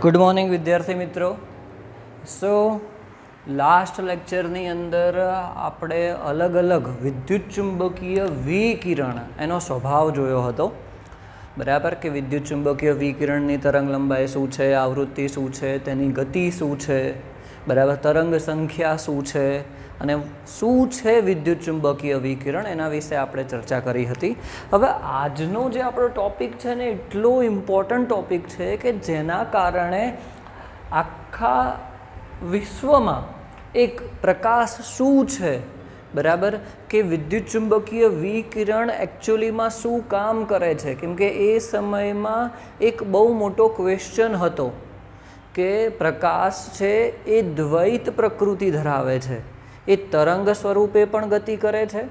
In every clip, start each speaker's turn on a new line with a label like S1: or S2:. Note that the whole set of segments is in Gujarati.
S1: ગુડ મોર્નિંગ વિદ્યાર્થી મિત્રો. સો લાસ્ટ લેક્ચરની અંદર આપણે અલગ અલગ વિદ્યુત ચુંબકીય વિકિરણ એનો સ્વભાવ જોયો હતો. બરાબર કે વિદ્યુત ચુંબકીય વિકિરણની તરંગ લંબાઈ શું છે, આવૃત્તિ શું છે, તેની ગતિ શું છે, બરાબર, તરંગ સંખ્યા શું છે અને શું છે વિદ્યુત ચુંબકીય વિકિરણ, એના વિશે આપણે ચર્ચા કરી હતી. હવે આજનો જે આપણો ટૉપિક છે ને એટલો ઇમ્પોર્ટન્ટ ટૉપિક છે કે જેના કારણે આખા વિશ્વમાં એક પ્રકાશ શું છે, બરાબર, કે વિદ્યુત ચુંબકીય વિકિરણ એકચ્યુઅલીમાં શું કામ કરે છે. કેમ કે એ સમયમાં એક બહુ મોટો ક્વેશ્ચન હતો કે પ્રકાશ છે એ દ્વૈત પ્રકૃતિ ધરાવે છે. એ તરંગ સ્વરૂપે પણ ગતિ કરે છે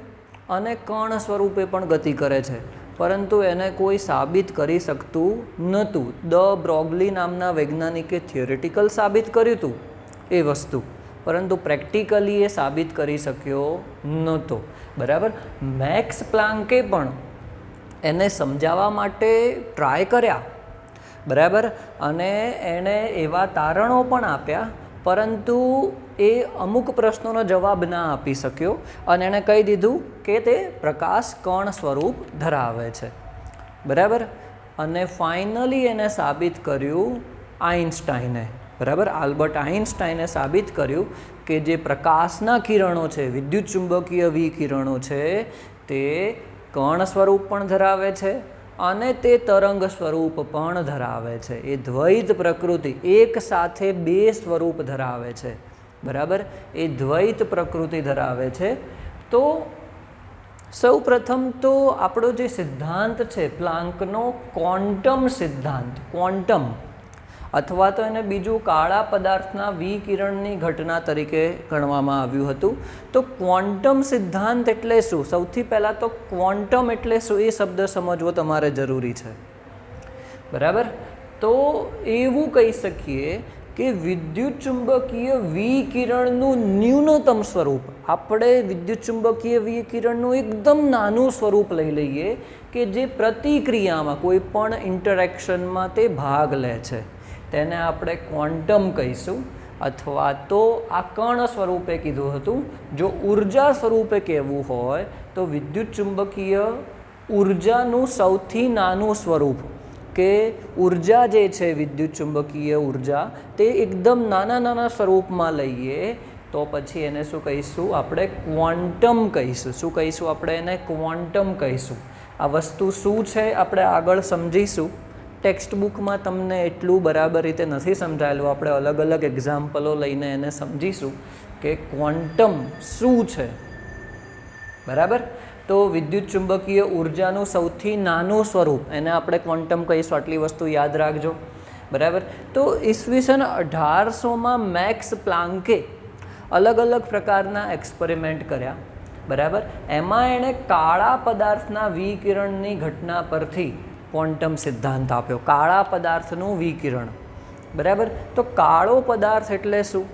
S1: અને કણ સ્વરૂપે પણ ગતિ કરે છે, પરંતુ એને કોઈ સાબિત કરી શકતું નહોતું. દ બ્રોગલી નામના વૈજ્ઞાનિકે થિયોરિટિકલ સાબિત કર્યું હતું એ વસ્તુ, પરંતુ પ્રેક્ટિકલી એ સાબિત કરી શક્યો નહોતો. બરાબર. મેક્સ પ્લાન્કે પણ એને સમજાવવા માટે ટ્રાય કર્યા, બરાબર, અને એણે એવા તારણો પણ આપ્યા, પરંતુ એ અમુક પ્રશ્નોનો જવાબ ના આપી શક્યો અને એણે કહી દીધું કે તે પ્રકાશ કણ સ્વરૂપ ધરાવે છે. બરાબર. અને ફાઇનલી એને સાબિત કર્યું આઇન્સ્ટાઈને, બરાબર, આલ્બર્ટ આઇન્સ્ટાઈને સાબિત કર્યું કે જે પ્રકાશના કિરણો છે, વિદ્યુત ચુંબકીય વિકિરણો છે, તે કણ સ્વરૂપ પણ ધરાવે છે અને તે તરંગ સ્વરૂપ પણ ધરાવે છે. એ દ્વૈત પ્રકૃતિ, એક સાથે બે સ્વરૂપ ધરાવે છે. બરાબર. એ દ્વૈત પ્રકૃતિ ધરાવે છે. તો સૌ પ્રથમ તો આપણો જે સિદ્ધાંત છે પ્લાન્કનો ક્વોન્ટમ સિદ્ધાંત, ક્વોન્ટમ અથવા તો એને બીજું કાળા પદાર્થના વિકિરણની ઘટના તરીકે ગણવામાં આવ્યું હતું. તો ક્વોન્ટમ સિદ્ધાંત એટલે શું? સૌથી પહેલાં તો ક્વોન્ટમ એટલે શું એ શબ્દ સમજવો તમારે જરૂરી છે. બરાબર. તો એવું કહી શકીએ કે વિદ્યુત ચુંબકીય વિકિરણનું ન્યૂનતમ સ્વરૂપ, આપણે વિદ્યુત ચુંબકીય વિકિરણનું એકદમ નાનું સ્વરૂપ લઈ લઈએ કે જે પ્રતિક્રિયામાં, કોઈ પણ ઇન્ટરેક્શનમાં તે ભાગ લે છે, તેને આપણે ક્વોન્ટમ કહીશું. અથવા તો આ કણ સ્વરૂપે કીધું હતું. જો ઉર્જા સ્વરૂપે કહેવું હોય તો વિદ્યુત ચુંબકીય ઉર્જાનું સૌથી નાનું સ્વરૂપ, કે ઉર્જા જે છે વિદ્યુત ચુંબકીય ઉર્જા, તે એકદમ નાના નાના સ્વરૂપમાં લઈએ તો પછી એને શું કહીશું? આપણે ક્વોન્ટમ કહીશું. શું કહીશું? આપણે એને ક્વોન્ટમ કહીશું. આ વસ્તુ શું છે આપણે આગળ સમજીશું. ટેક્સ્ટ બુકમાં તમને એટલું બરાબર રીતે નથી સમજાયેલું, આપણે અલગ અલગ એક્ઝામ્પલો લઈને એને સમજીશું કે ક્વોન્ટમ શું છે. બરાબર. તો વિદ્યુત ચુંબકીય ઉર્જાનું સૌથી નાનું સ્વરૂપ, એને આપણે ક્વોન્ટમ કહીશું. આટલી વસ્તુ યાદ રાખજો. બરાબર. તો ઈસવીસન 1800માં મેક્સ પ્લાન્કે અલગ અલગ પ્રકારના એક્સપેરિમેન્ટ કર્યા. બરાબર. એમાં એણે કાળા પદાર્થના વિકિરણની ઘટના પરથી ક્વોન્ટમ સિદ્ધાંત આપ્યો. કાળા પદાર્થનું વિકિરણ. બરાબર. તો કાળો પદાર્થ એટલે શું?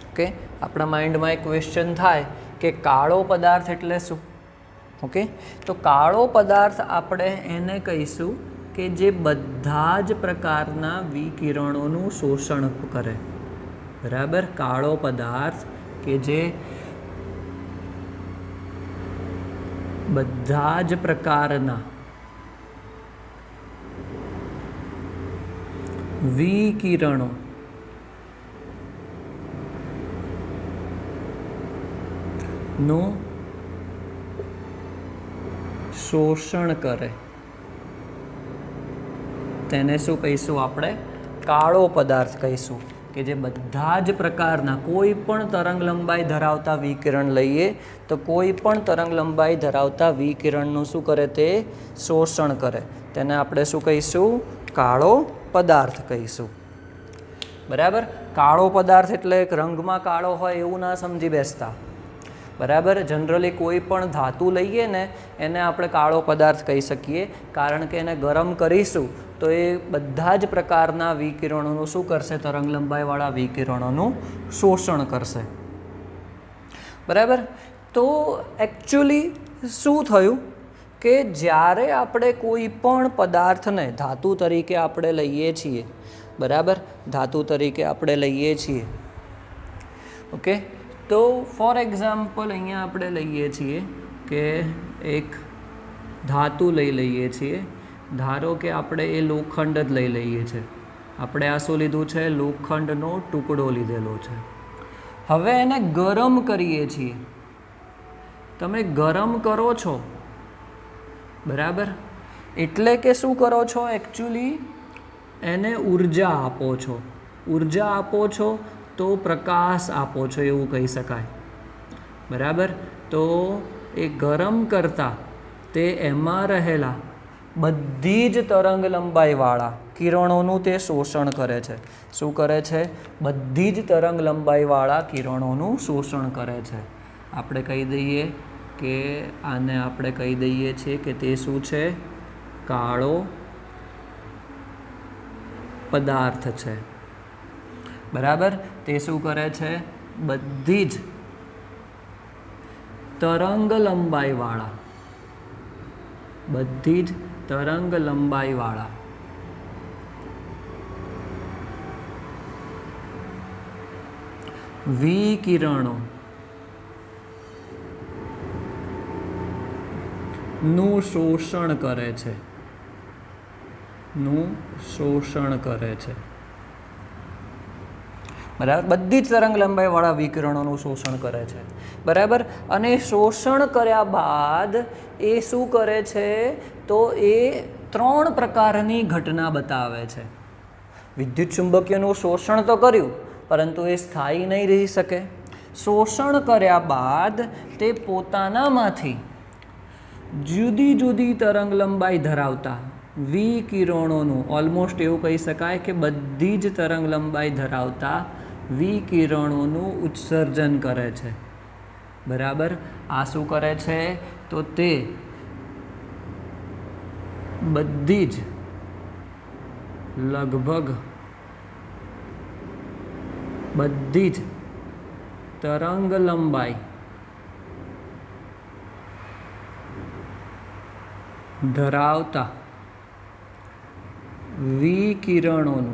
S1: ઓકે, આપણા માઇન્ડમાં એક ક્વેશ્ચન થાય કે કાળો પદાર્થ એટલે શું? ઓકે, તો કાળો પદાર્થ આપણે એને કહીશું કે જે બધા જ પ્રકારના વિકિરણોનું શોષણ કરે. બરાબર. કાળો પદાર્થ કે જે બધા જ પ્રકારના વિકિરણો નું શોષણ કરે, તેને શું કહીશું? આપણે કાળો પદાર્થ કહીશું. કે જે બધા જ પ્રકારના, કોઈ પણ તરંગ લંબાઈ ધરાવતા વિકિરણ લઈએ તો કોઈ પણ તરંગ લંબાઈ ધરાવતા વિકિરણનું શું કરે? તે શોષણ કરે. તેને આપણે શું કહીશું? કાળો પદાર્થ કહીશું. બરાબર. કાળો પદાર્થ એટલે એક રંગમાં કાળો હોય એવું ના સમજી બેસતા. બરાબર. જનરલી કોઈ પણ ધાતુ લઈએ ને એને આપણે કાળો પદાર્થ કહી શકીએ, કારણ કે એને ગરમ કરીશું તો એ બધા જ પ્રકારના વિકિરણોનું શું કરશે? તરંગ લંબાઈવાળા વિકિરણોનું શોષણ કરશે. બરાબર. તો એકચ્યુઅલી શું થયું કે જ્યારે આપણે કોઈ પણ પદાર્થને ધાતુ તરીકે આપણે લઈએ છીએ, બરાબર, ધાતુ તરીકે આપણે લઈએ છીએ, ઓકે, તો ફોર એક્ઝામ્પલ અહીંયા આપણે લઈએ છીએ કે એક ધાતુ લઈ લઈએ છીએ, ધારો કે આપણે એ લોખંડ જ લઈ લઈએ છીએ, આપણે આ શું લીધું છે, લોખંડનો ટુકડો લીધેલો છે. હવે એને ગરમ કરીએ છીએ, તમે ગરમ કરો છો, બરાબર, એટલે કે શું કરો છો, એકચ્યુઅલી એને ઉર્જા આપો છો. ઉર્જા આપો છો તો પ્રકાશ આપો છો એવું કહી શકાય, બરાબર. તો એ ગરમ કરતાં તે એમાં રહેલા બધી જ તરંગ લંબાઈવાળા કિરણોનું તે શોષણ કરે છે. શું કરે છે? બધી જ તરંગ લંબાઈવાળા કિરણોનું શોષણ કરે છે. આપણે કહી દઈએ કે આને આપણે કહી દઈએ છીએ કે તે શું છે? કાળો પદાર્થ છે, બરાબર. તે શું કરે છે? બધી જ તરંગ લંબાઈવાળા, બધી જ તરંગ લંબાઈવાળા વિકિરણો નું શોષણ કરે છે, નું શોષણ કરે છે, બરાબર. બધી જ તરંગ લંબાઈવાળા વિકિરણોનું શોષણ કરે છે, બરાબર. અને શોષણ કર્યા બાદ એ શું કરે છે? તો એ 3 પ્રકારની ઘટના બતાવે છે. વિદ્યુત ચુંબકીયનું શોષણ તો કર્યું, પરંતુ એ સ્થાયી નહીં રહી શકે. શોષણ કર્યા બાદ તે પોતાનામાંથી જુદી જુદી તરંગ લંબાઈ ધરાવતા વિકિરણોનું, ઓલમોસ્ટ એવું કહી શકાય કે બધી જ તરંગ લંબાઈ ધરાવતા વિકિરણોનું ઉત્સર્જન કરે છે, બરાબર. આ શું કરે છે? તો તે બધી જ લગભગ બધી જ તરંગ લંબાઈ ધરાવતા વિકિરણોનું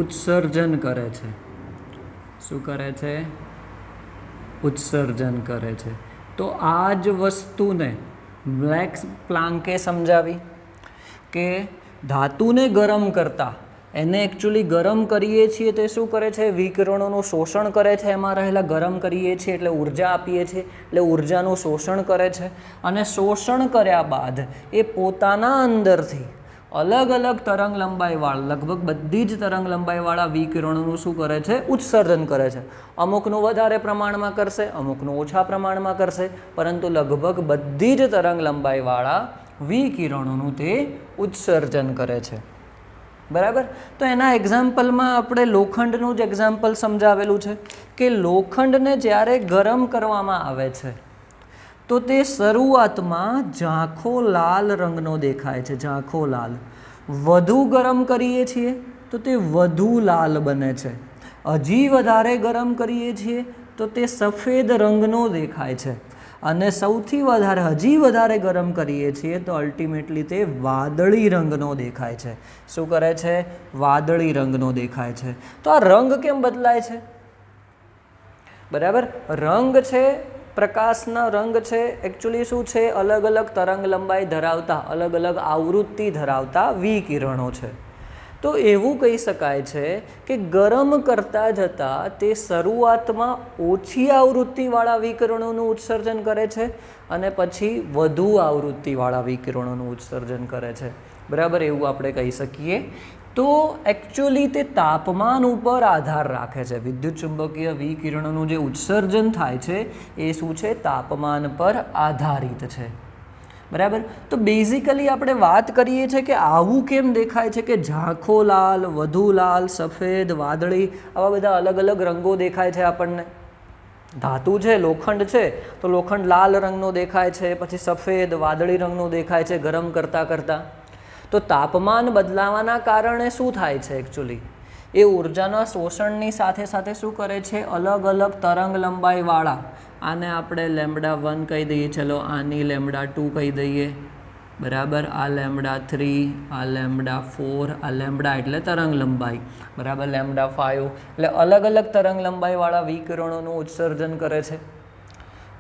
S1: ઉત્સર્જન કરે છે. શું કરે છે? ઉત્સર્જન કરે છે. તો આ જ વસ્તુને મેક્સ પ્લાન્કે સમજાવી કે ધાતુને ગરમ કરતાં, એને એકચ્યુઅલી ગરમ કરીએ છીએ તે શું કરે છે? વિકિરણોનું શોષણ કરે છે. એમાં રહેલા ગરમ કરીએ છીએ એટલે ઉર્જા આપીએ છીએ, એટલે ઉર્જાનું શોષણ કરે છે. અને શોષણ કર્યા બાદ એ પોતાના અંદરથી અલગ અલગ તરંગ લંબાઈવાળા, લગભગ બધી જ તરંગ લંબાઈવાળા વિકિરણોનું શું કરે છે? ઉત્સર્જન કરે છે. અમુકનું વધારે પ્રમાણમાં કરશે, અમુકનું ઓછા પ્રમાણમાં કરશે, પરંતુ લગભગ બધી જ તરંગ લંબાઈવાળા વિકિરણોનું તે ઉત્સર્જન કરે છે, બરાબર. તો એના એક્ઝામ્પલમાં આપણે લોખંડનું જ એક્ઝામ્પલ સમજાવેલું છે કે લોખંડને જ્યારે ગરમ કરવામાં આવે છે તો તે શરૂઆતમાં ઝાંખો લાલ રંગનો દેખાય છે, ઝાંખો લાલ. વધુ ગરમ કરીએ છીએ તો તે વધુ લાલ બને છે. હજી વધારે ગરમ કરીએ છીએ તો તે સફેદ રંગનો દેખાય છે. અને સૌથી વધારે, હજી વધારે ગરમ કરીએ છીએ તો અલ્ટિમેટલી તે વાદળી રંગનો દેખાય છે. શું કરે છે? વાદળી રંગનો દેખાય છે. તો આ રંગ કેમ બદલાય છે? બરાબર. રંગ છે, પ્રકાશના રંગ છે, એકચ્યુઅલી શું છે? અલગ અલગ તરંગ લંબાઈ ધરાવતા, અલગ અલગ આવૃત્તિ ધરાવતા વિકિરણો છે. તો એવું કહી શકાય છે કે ગરમ કરતા જતાં તે શરૂઆતમાં ઓછી આવૃત્તિવાળા વિકિરણોનું ઉત્સર્જન કરે છે અને પછી વધુ આવૃત્તિવાળા વિકિરણોનું ઉત્સર્જન કરે છે, બરાબર. એવું આપણે કહી શકીએ. તો એકચ્યુઅલી તે તાપમાન ઉપર આધાર રાખે છે. વિદ્યુત ચુંબકીય વિકિરણોનું જે ઉત્સર્જન થાય છે એ શું છે? તાપમાન પર આધારિત છે, બરાબર. તો બેઝિકલી આપણે વાત કરીએ છીએ કે આવું કેમ દેખાય છે કે ઝાંખો લાલ, વધુ લાલ, સફેદ, વાદળી, આવા બધા અલગ અલગ રંગો દેખાય છે આપણને. ધાતુ છે, લોખંડ છે, તો લોખંડ લાલ રંગનો દેખાય છે, પછી સફેદ, વાદળી રંગનો દેખાય છે ગરમ કરતાં કરતાં. તો તાપમાન બદલાવાના કારણે શું થાય છે? એકચ્યુઅલી એ ઉર્જાના શોષણની સાથે સાથે શું કરે છે? અલગ અલગ તરંગ લંબાઈવાળા આને આપણે λ1 કહી દઈએ, ચલો આની λ2 કહી દઈએ, બરાબર. આ λ3, આ λ4, આ λ એટલે તરંગ લંબાઈ, બરાબર. λ5 એટલે અલગ અલગ તરંગ લંબાઈવાળા વિકિરણોનું ઉત્સર્જન કરે છે,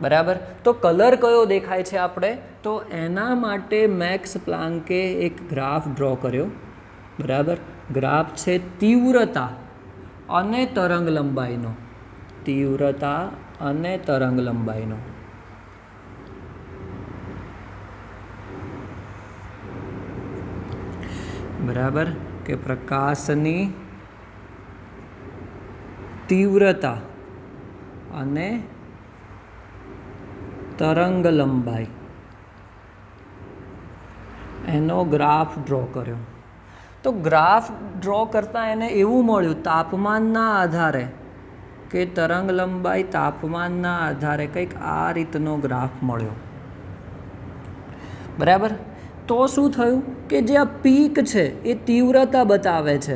S1: બરાબર. તો કલર કયો દેખાય છે આપણે, તો એના માટે મેક્સ પ્લાન્કે એક ગ્રાફ ડ્રો કર્યો, બરાબર. ગ્રાફ છે તીવ્રતા અને તરંગ લંબાઈનો, તીવ્રતા અને તરંગ લંબાઈનો. બરાબર, કે પ્રકાશની તીવ્રતા અને તરંગ લંબાઈ એનો ગ્રાફ ડ્રો કર્યો. તો ગ્રાફ ડ્રો કરતાં એને એવું મળ્યું તાપમાનના આધારે કે તરંગ લંબાઈ તાપમાનના આધારે કંઈક આ રીતનો ગ્રાફ મળ્યો, બરાબર. તો શું થયું કે જે આ પીક છે એ તીવ્રતા બતાવે છે.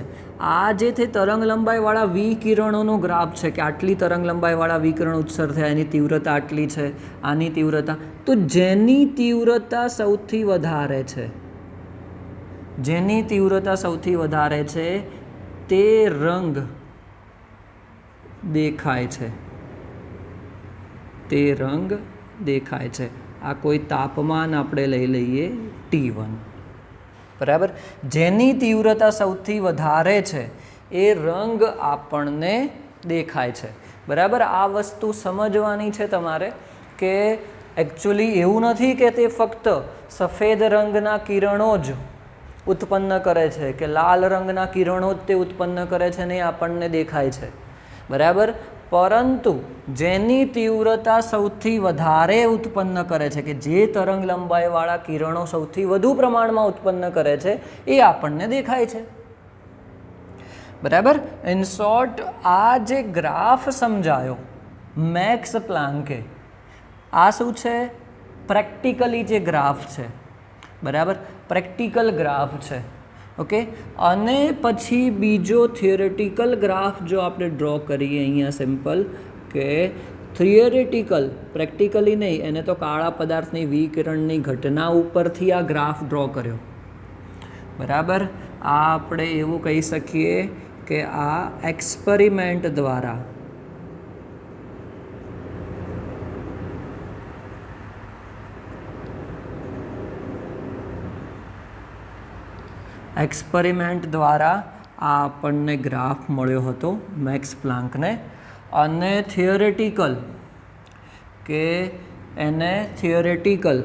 S1: આ જે છે તરંગ લંબાઈવાળા વિકિરણોનો ગ્રાફ છે કે આટલી તરંગ લંબાઈવાળા વિકિરણ ઉત્સર્ગ થયા, એની તીવ્રતા આટલી છે, આની તીવ્રતા. તો જેની તીવ્રતા સૌથી વધારે છે, જેની તીવ્રતા સૌથી વધારે છે તે રંગ દેખાય છે, તે રંગ દેખાય છે. આ કોઈ તાપમાન આપણે લઈ લઈએ T1, બરાબર. જેની તીવ્રતા સૌથી વધારે છે એ રંગ આપણને દેખાય છે, બરાબર. આ વસ્તુ સમજવાની છે તમારે કે એકચ્યુઅલી એવું નથી કે તે ફક્ત સફેદ રંગના કિરણો જ ઉત્પન્ન કરે છે, કે લાલ રંગના કિરણો જ તે ઉત્પન્ન કરે છે ને આપણને દેખાય છે, બરાબર. પરંતુ જેની તીવ્રતા સૌથી વધારે ઉત્પન્ન કરે છે, કે જે તરંગ લંબાઈવાળા કિરણો સૌથી વધુ પ્રમાણમાં ઉત્પન્ન કરે છે એ આપણને દેખાય છે, બરાબર. ઇન શોર્ટ, આ જે ગ્રાફ સમજાયો મેક્સ પ્લાન્કે, આ શું છે, પ્રેક્ટિકલી જે ગ્રાફ છે, બરાબર. પ્રેક્ટિકલ ગ્રાફ છે, ઓકે. અને પછી બીજો થિયરેટિકલ ગ્રાફ જો આપણે ડ્રો કરીએ અહીંયા સિમ્પલ, કે થિયરેટિકલ, પ્રેક્ટિકલી નહીં, એને તો કાળા પદાર્થની વિકિરણની ઘટના ઉપરથી આ ગ્રાફ ડ્રો કર્યો, બરાબર. આ આપણે એવું કહી શકીએ કે આ એક્સપેરિમેન્ટ દ્વારા આ આપણને ગ્રાફ મળ્યો હતો મેક્સ પ્લાન્કને. અને થિયરેટિકલ, કે એને થિયરેટિકલ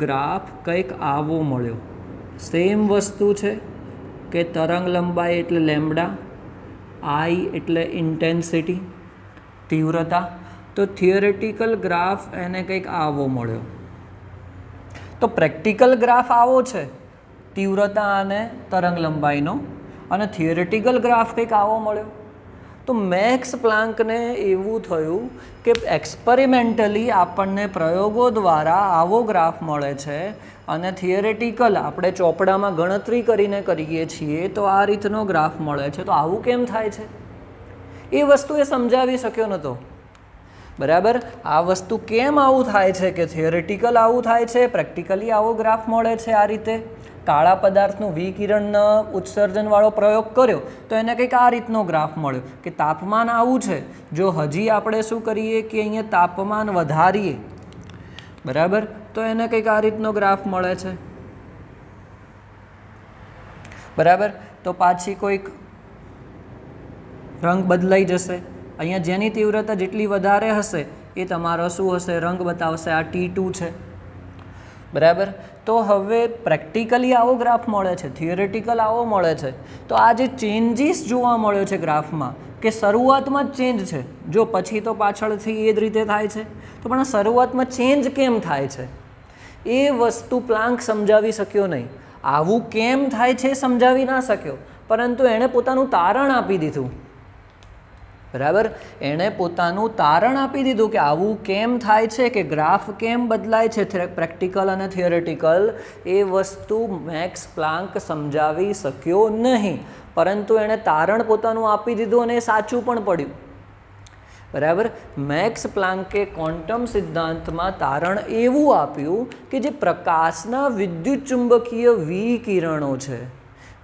S1: ગ્રાફ કંઈક આવો મળ્યો. સેમ વસ્તુ છે કે તરંગ લંબાઈ એટલે લેમ્બડા, આઈ એટલે ઇન્ટેન્સિટી, તીવ્રતા. તો થિયરેટિકલ ગ્રાફ એને કંઈક આવો મળ્યો. તો પ્રેક્ટિકલ ગ્રાફ આવો છે તીવ્રતા અને તરંગ લંબાઈનો, અને થિયરેટિકલ ગ્રાફ કંઈક આવો મળ્યો. તો મેક્સ પ્લાન્કને એવું થયું કે એક્સપેરિમેન્ટલી આપણને પ્રયોગો દ્વારા આવો ગ્રાફ મળે છે, અને થિયરેટિકલ આપણે ચોપડામાં ગણતરી કરીને કરીએ છીએ તો આ રીતનો ગ્રાફ મળે છે. તો આવું કેમ થાય છે એ વસ્તુ એ સમજાવી શક્યો નહોતો, બરાબર. આ વસ્તુ કેમ આવું થાય છે કે થિયરેટિકલ આવું થાય છે, પ્રેક્ટિકલી આવો ગ્રાફ મળે છે. આ રીતે કાળા પદાર્થનું વિકિરણનો ઉત્સર્જનવાળો પ્રયોગ કર્યો તો એને કંઈક આ રીતનો ગ્રાફ મળ્યો કે તાપમાન આવું છે. જો હજી આપણે શું કરીએ કે અહીંયા તાપમાન વધારીએ, બરાબર, તો એને કંઈક આ રીતનો ગ્રાફ મળે છે, બરાબર. તો પાછી કોઈક રંગ બદલાઈ જશે. અહીંયા જેની તીવ્રતા જેટલી વધારે હશે એ તમારો શું હશે, રંગ બતાવશે. આ T2 છે, બરાબર. તો હવે પ્રેક્ટિકલી આવો ગ્રાફ મળે છે, થિયરેટિકલ આવો મળે છે. તો આ જે ચેન્જીસ જોવા મળ્યો છે ગ્રાફમાં, કે શરૂઆતમાં જ ચેન્જ છે, જો પછી તો પાછળથી એ જ રીતે થાય છે, તો પણ શરૂઆતમાં ચેન્જ કેમ થાય છે એ વસ્તુ પ્લાન્ક સમજાવી શક્યો નહીં. આવું કેમ થાય છે સમજાવી ના શક્યો, પરંતુ એણે પોતાનું તારણ આપી દીધું બરાબર. એણે પોતાનું તારણ આપી દીધું કે આવું કેમ થાય છે, કે ગ્રાફ કેમ બદલાય છે, પ્રેક્ટિકલ અને થિયરેટિકલ. એ વસ્તુ મેક્સ પ્લાન્ક સમજાવી શક્યો નહીં, પરંતુ એણે તારણ પોતાનું આપી દીધું અને એ સાચું પણ પડ્યું. બરાબર. મેક્સ પ્લાન્કે ક્વોન્ટમ સિદ્ધાંતમાં તારણ એવું આપ્યું કે જે પ્રકાશના વિદ્યુત ચુંબકીય વિકિરણો છે,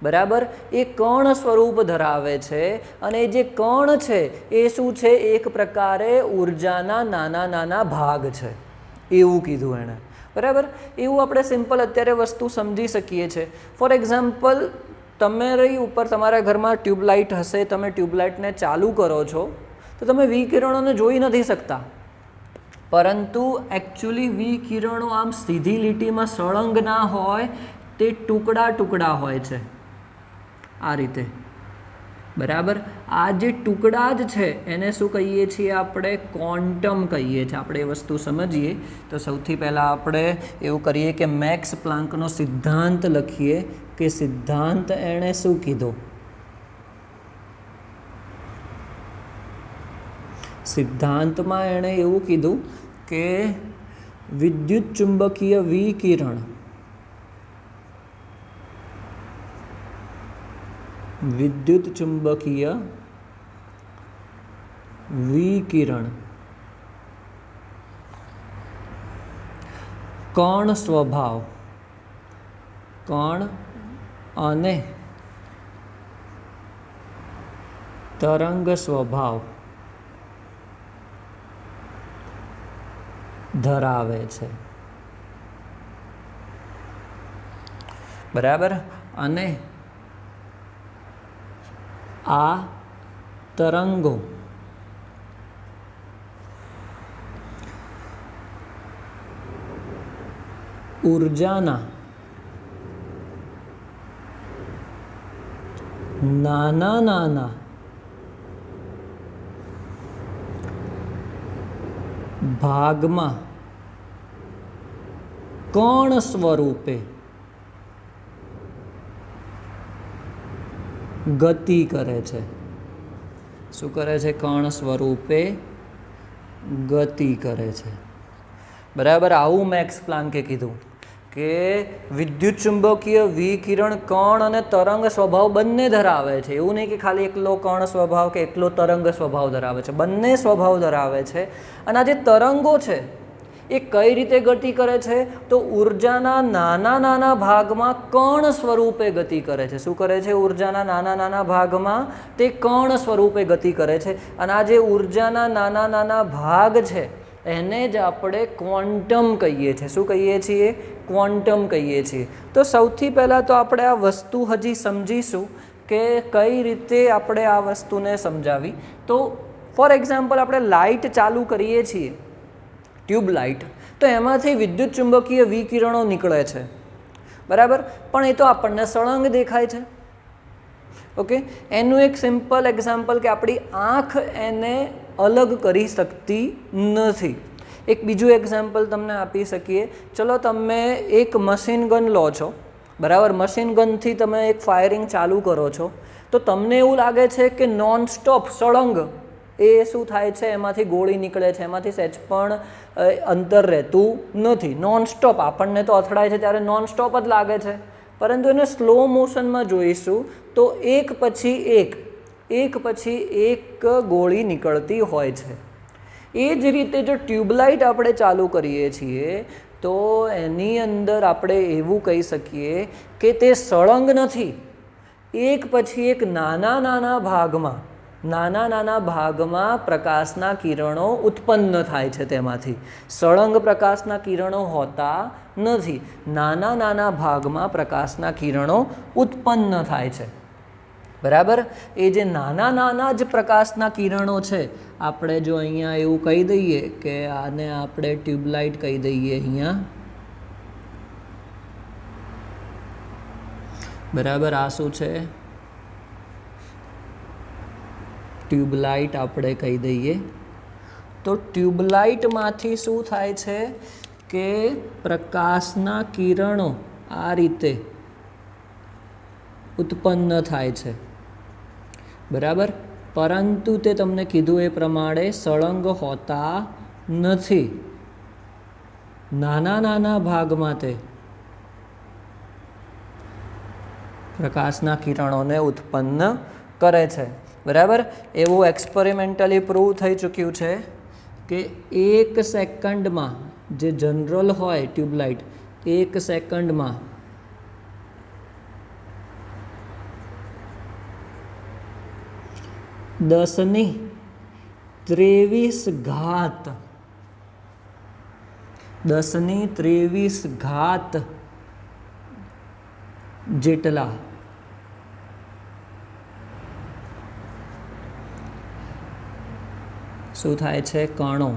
S1: બરાબર, એ કણ સ્વરૂપ ધરાવે છે. અને જે કણ છે એ શું છે, એક પ્રકારે ઉર્જાના નાના નાના ભાગ છે, એવું કીધું એણે. બરાબર. એવું આપણે સિમ્પલ અત્યારે વસ્તુ સમજી શકીએ છીએ. ફોર એક્ઝામ્પલ, તમારી ઉપર તમારા ઘરમાં ટ્યુબલાઇટ હશે, તમે ટ્યુબલાઇટને ચાલુ કરો છો તો તમે વિકિરણોને જોઈ નથી શકતા, પરંતુ એકચ્યુઅલી વિકિરણો આમ સીધી લીટીમાં સળંગ ના હોય, તે ટુકડા ટુકડા હોય છે આ રીતે. બરાબર. આ જે ટુકડા જ છે એને શું કહીએ છીએ આપણે? ક્વોન્ટમ કહીએ છીએ. આપણે એ વસ્તુ સમજીએ તો સૌથી પહેલાં આપણે એવું કરીએ કે મેક્સ પ્લાન્કનો સિદ્ધાંત લખીએ, કે સિદ્ધાંત એણે શું કીધો? સિદ્ધાંતમાં એણે એવું કીધું કે વિદ્યુત ચુંબકીય વિકિરણ કણ સ્વભાવ, કણ અને તરંગ સ્વભાવ ધરાવે છે. બરાબર. અને આ તરંગો ઉર્જાના નાના નાના ભાગમાં કણ સ્વરૂપે ગતિ કરે છે. શું કરે છે? કણ સ્વરૂપે ગતિ કરે છે. બરાબર. આવું મેક્સ પ્લાન્કે કીધું કે વિદ્યુત ચુંબકીય વિકિરણ કણ અને તરંગ સ્વભાવ બંને ધરાવે છે. એવું નહીં કે ખાલી એકલો કણ સ્વભાવ કે એકલો તરંગ સ્વભાવ ધરાવે છે, બંને સ્વભાવ ધરાવે છે. અને આ જે તરંગો છે એ કઈ રીતે ગતિ કરે છે? તો ઉર્જાના નાના નાના ભાગમાં કણ સ્વરૂપે ગતિ કરે છે. શું કરે છે? ઉર્જાના નાના નાના ભાગમાં તે કણ સ્વરૂપે ગતિ કરે છે. અને આ જે ઉર્જાના નાના નાના ભાગ છે એને જ આપણે ક્વોન્ટમ કહીએ છીએ. શું કહીએ છીએ? ક્વોન્ટમ કહીએ છીએ. તો સૌથી પહેલાં તો આપણે આ વસ્તુ હજી સમજીશું કે કઈ રીતે આપણે આ વસ્તુને સમજાવી. તો ફોર એક્ઝામ્પલ, આપણે લાઇટ ચાલુ કરીએ છીએ, ટ્યુબલાઇટ, તો એમાંથી વિદ્યુત ચુંબકીય વિકિરણો નીકળે છે. બરાબર. પણ એ તો આપણને સળંગ દેખાય છે. ઓકે. એનું એક સિમ્પલ એક્ઝામ્પલ કે આપણી આંખ એને અલગ કરી શકતી નથી. એક બીજું એક્ઝામ્પલ તમને આપી શકીએ. ચલો, તમે એક મશીન ગન લો છો, બરાબર. મશીન ગનથી તમે એક ફાયરિંગ ચાલુ કરો છો, તો તમને એવું લાગે છે કે નોન સ્ટોપ સળંગ એ શું થાય છે, એમાંથી ગોળી નીકળે છે, એમાંથી સહેજ પણ અંતર રહેતું નથી. નોન સ્ટોપ આપણને તો અથડાય છે ત્યારે નોન સ્ટોપ જ લાગે છે, પરંતુ એને સ્લો મોશનમાં જોઈશું તો એક પછી એક ગોળી નીકળતી હોય છે. એ જ રીતે જો ટ્યુબલાઇટ આપણે ચાલુ કરીએ છીએ તો એની અંદર આપણે એવું કહી શકીએ કે તે સળંગ નથી. એક પછી એક નાના નાના ભાગમાં પ્રકાશના કિરણો ઉત્પન્ન થાય છે. તેમાંથી સળંગ પ્રકાશના કિરણો હોતા નથી. નાના નાના ભાગમાં પ્રકાશના કિરણો ઉત્પન્ન થાય છે. બરાબર. એ જે નાના નાના જ પ્રકાશના કિરણો છે, આપણે જો અહીંયા એવું કહી દઈએ કે આને આપણે ટ્યુબલાઇટ કહી દઈએ અહીંયા, બરાબર. આ શું છે? ટ્યુબલાઇટ આપણે કહી દઈએ. તો ટ્યુબલાઇટમાંથી શું થાય છે કે પ્રકાશના કિરણો આ રીતે ઉત્પન્ન થાય છે. બરાબર. પરંતુ તે તમને કીધું એ પ્રમાણે સળંગ હોતા નથી. નાના નાના ભાગમાં તે પ્રકાશના કિરણોને ઉત્પન્ન કરે છે. બરાબર. એવું એક્સપેરિમેન્ટલી પ્રૂવ થઈ ચૂક્યું છે કે 1 સેકન્ડમાં જે જનરલ હોય ટ્યુબલાઇટ 1 સેકન્ડમાં 10⁻23 જેટલા શું થાય છે? કણો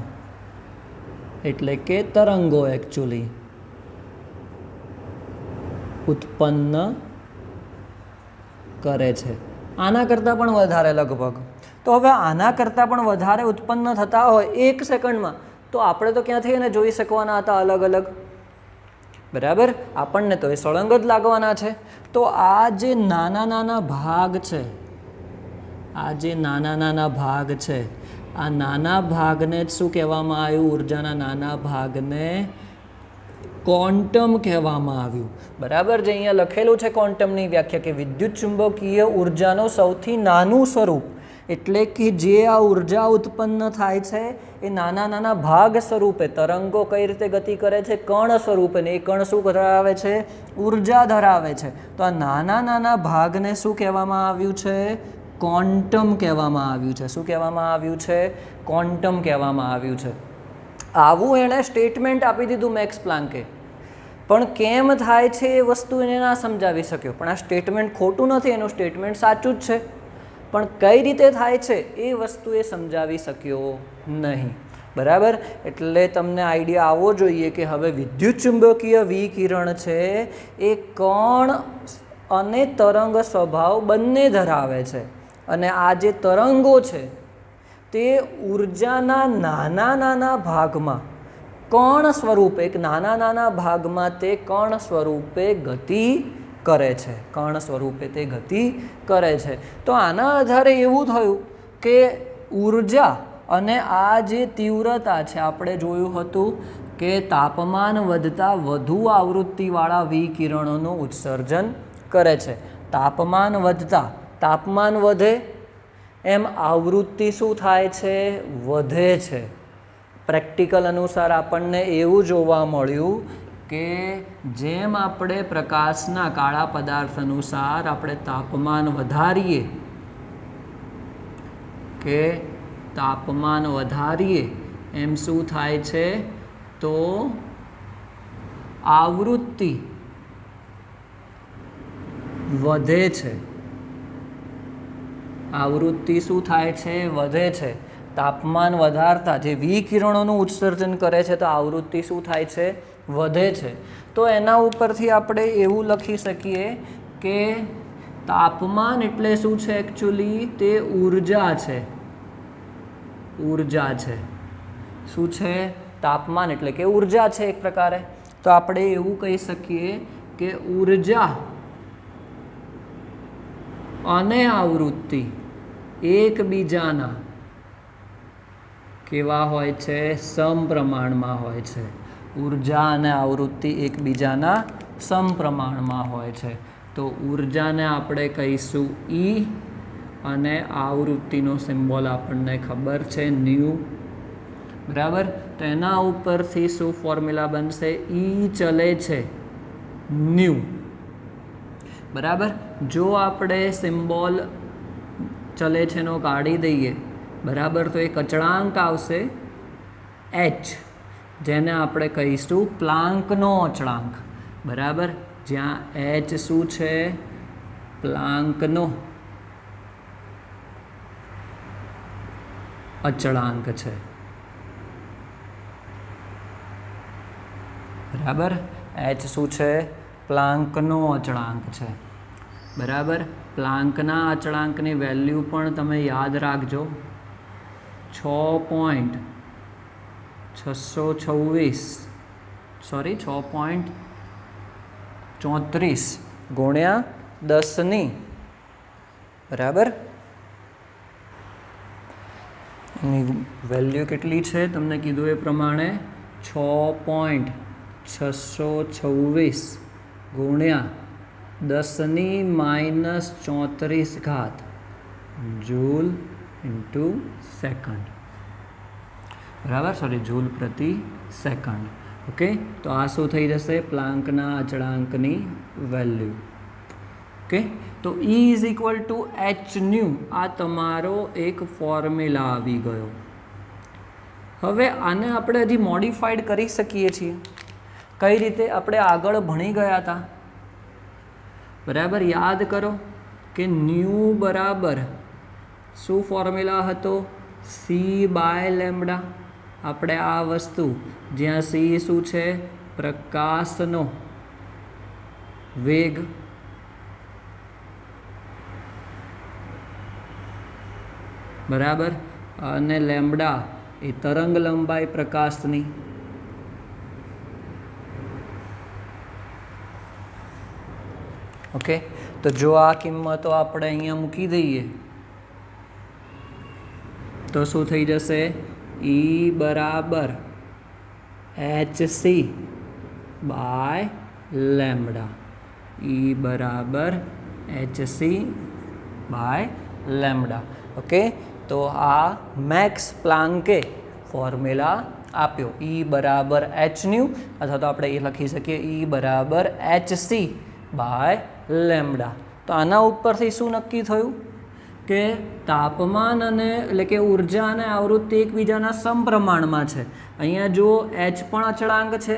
S1: એટલે કે તરંગો એકચ્યુઅલી ઉત્પન્ન કરે છે. આના કરતાં પણ વધારે લગભગ. તો હવે આના કરતાં પણ વધારે ઉત્પન્ન થતા હોય 1 સેકન્ડમાં, તો આપણે તો ક્યાંથી એને જોઈ શકવાના હતા અલગ અલગ? બરાબર. આપણને તો એ સળંગ જ લાગવાના છે. તો આ જે નાના નાના ભાગ છે, આ નાના ભાગને જ શું કહેવામાં આવ્યું? ઉર્જાના નાના ભાગને ક્વોન્ટમ કહેવામાં આવ્યું. બરાબર. જે અહીંયા લખેલું છે ક્વોન્ટમની વ્યાખ્યા, કે વિદ્યુત ચુંબકીય ઉર્જાનું સૌથી નાનું સ્વરૂપ, એટલે કે જે આ ઉર્જા ઉત્પન્ન થાય છે એ નાના નાના ભાગ સ્વરૂપે. તરંગો કઈ રીતે ગતિ કરે છે? કણ સ્વરૂપે. ને એ કણ શું ધરાવે છે? ઉર્જા ધરાવે છે. તો આ નાના નાના ભાગને શું કહેવામાં આવ્યું છે? ક્વોન્ટમ કહેવામાં આવ્યું છે. શું કહેવામાં આવ્યું છે? ક્વોન્ટમ કહેવામાં આવ્યું છે. આવું એણે સ્ટેટમેન્ટ આપી દીધું મેક્સ પ્લાન્કે. પણ કેમ થાય છે એ વસ્તુ એને ના સમજાવી શક્યો. પણ આ સ્ટેટમેન્ટ ખોટું નથી, એનું સ્ટેટમેન્ટ સાચું જ છે. પણ કઈ રીતે થાય છે એ વસ્તુ એ સમજાવી શક્યો નહીં. બરાબર. એટલે તમને આઈડિયા આવવો જોઈએ કે હવે વિદ્યુત ચુંબકીય વિકિરણ છે એ કણ અને તરંગ સ્વભાવ બંને ધરાવે છે. અને આ જે તરંગો છે તે ઉર્જાના નાના નાના ભાગમાં કણ સ્વરૂપે, એક નાના નાના ભાગમાં તે કણ સ્વરૂપે ગતિ કરે છે. કણ સ્વરૂપે તે ગતિ કરે છે. તો આના આધારે એવું થયું કે ઉર્જા અને આ જે તીવ્રતા છે, આપણે જોયું હતું કે તાપમાન વધતા વધુ આવૃત્તિવાળા વિકિરણોનું ઉત્સર્જન કરે છે. તાપમાન વધતા, તાપમાન વધે એમ આવૃત્તિ શું થાય છે? વધે છે. પ્રેક્ટિકલ અનુસાર આપણને એવું જોવા મળ્યું કે જેમ આપણે પ્રકાશના કાળા પદાર્થ અનુસાર આપણે તાપમાન વધારીએ એમ શું થાય છે? તો આવૃત્તિ વધે છે. આવૃત્તિ શું થાય છે? વધે છે. તાપમાન વધારતા જે વિકિરણોનું ઉત્સર્જન કરે છે તો આવૃત્તિ શું થાય છે? વધે છે. તો એના ઉપરથી આપણે એવું લખી શકીએ કે તાપમાન એટલે શું છે? એકચ્યુઅલી તે ઉર્જા છે. શું છે? તાપમાન એટલે કે ઉર્જા છે એક પ્રકારે. તો આપણે એવું કહી શકીએ કે ઉર્જા અને આવૃત્તિ એકબીજાના કેવા હોય છે? સમપ્રમાણમાં હોય છે. ઉર્જા અને આવૃત્તિ એકબીજાના સમપ્રમાણમાં હોય છે. તો ઉર્જાને આપણે કહીશું E અને આવૃત્તિનો સિમ્બોલ આપણને ખબર છે ન્યુ. બરાબર. તો એના ઉપરથી શું ફોર્મ્યુલા બનશે? E ચલે છે ન્યુ. બરાબર. જો આપણે સિમ્બોલ ચલે છે એનો કાઢી દઈએ, બરાબર, તો એક અચળાંક આવશે H, જેને આપણે કહીશું પ્લાન્કનો અચળાંક. બરાબર. જ્યાં H શું છે? પ્લાન્કનો અચળાંક છે. બરાબર. H શું છે? પ્લાન્કનો અચળાંક છે. બરાબર. પ્લાન્કના અચળાંકની વેલ્યુ પણ તમે યાદ રાખજો, 6.34 ગુણ્યા 10 બરાબર એની વેલ્યુ કેટલી છે તમને કીધું એ પ્રમાણે 6.626 ગુણ્યા 10⁻⁻34 જૂલ ઇન્ટુ સેકન્ડ, બરાબર, સોરી જૂલ પ્રતિ સેકન્ડ. ઓકે, તો આ શું થઈ જશે? પ્લાન્કના અચળાંકની વેલ્યુ. ઓકે, તો E is equal to H new, આ તમારો એક ફોર્મ્યુલા આવી ગયો. હવે આને આપણે હજી મોડિફાઈડ કરી શકીએ છીએ. કઈ રીતે? આપણે આગળ ભણી ગયા હતા, બરાબર, યાદ કરો કે ન્યુ બરાબર શું ફોર્મ્યુલા હતો? C/λ. આપણે આ વસ્તુ જ્યાં C શું છે? પ્રકાશનો વેગ, બરાબર, અને લેમ્બડા એ તરંગ લંબાઈ પ્રકાશની. ઓકે, તો જો આ કિંમતો આપણે અહીંયા મૂકી દઈએ તો શું થઈ જશે? E બરાબર hc/λ. E બરાબર hc/λ. ઓકે, તો આ મેક્સ પ્લાન્કે ફોર્મ્યુલા આપ્યો. E બરાબર h ન્યુ, અથવા તો આપણે એ લખી શકીએ E બરાબર hc/λ. તો આના ઉપરથી શું નક્કી થયું કે તાપમાન અને એટલે કે ઉર્જા અને આવૃત્તિ એકબીજાના સમપ્રમાણમાં છે. અહીંયા જો h પણ અચળાંક છે,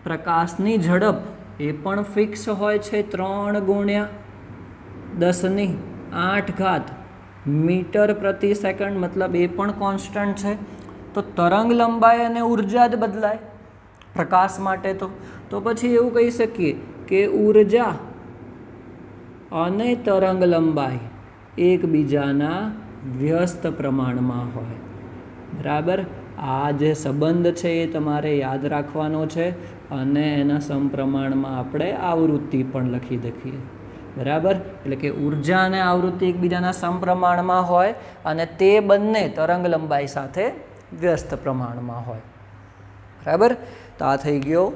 S1: પ્રકાશની ઝડપ એ પણ ફિક્સ હોય છે 3 ગુણ્યા 10⁸ મીટર પ્રતિ સેકન્ડ, મતલબ એ પણ કોન્સ્ટન્ટ છે. તો તરંગ લંબાઈ અને ઉર્જા જ બદલાય પ્રકાશ માટે. તો પછી એવું કહી શકીએ કે ઉર્જા અને તરંગ લંબાઈ એકબીજાના વ્યસ્ત પ્રમાણમાં હોય, બરાબર. આ જે સંબંધ છે એ તમારે યાદ રાખવાનો છે, અને એના સમપ્રમાણમાં આપણે આવૃત્તિ પણ લખી દઈએ, બરાબર. એટલે કે ઉર્જા અને આવૃત્તિ એકબીજાના સમપ્રમાણમાં હોય અને તે બંને તરંગ લંબાઈ સાથે વ્યસ્ત પ્રમાણમાં હોય, બરાબર. તો આ થઈ ગયો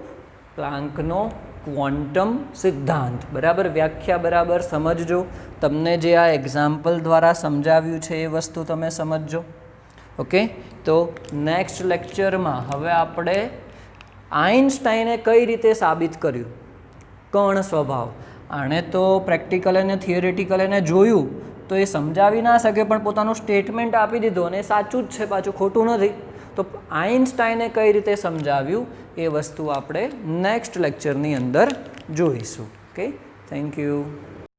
S1: પ્લાન્કનો ક્વોન્ટમ સિદ્ધાંત, બરાબર. વ્યાખ્યા બરાબર સમજજો. તમને જે આ એક્ઝામ્પલ દ્વારા સમજાવ્યું છે એ વસ્તુ તમે સમજજો. ઓકે, તો નેક્સ્ટ લેક્ચરમાં હવે આપણે આઇન્સ્ટાઈને કઈ રીતે સાબિત કર્યું કણ સ્વભાવ. આણે તો પ્રેક્ટિકલ અને થિયરેટિકલ એને જોયું તો એ સમજાવી ના શકે, પણ પોતાનું સ્ટેટમેન્ટ આપી દીધું અને સાચું જ છે, પાછું ખોટું નથી. તો આઇન્સ્ટાઈને કઈ રીતે સમજાવ્યું એ વસ્તુ આપણે નેક્સ્ટ લેક્ચરની અંદર જોઈશું. Okay, thank you.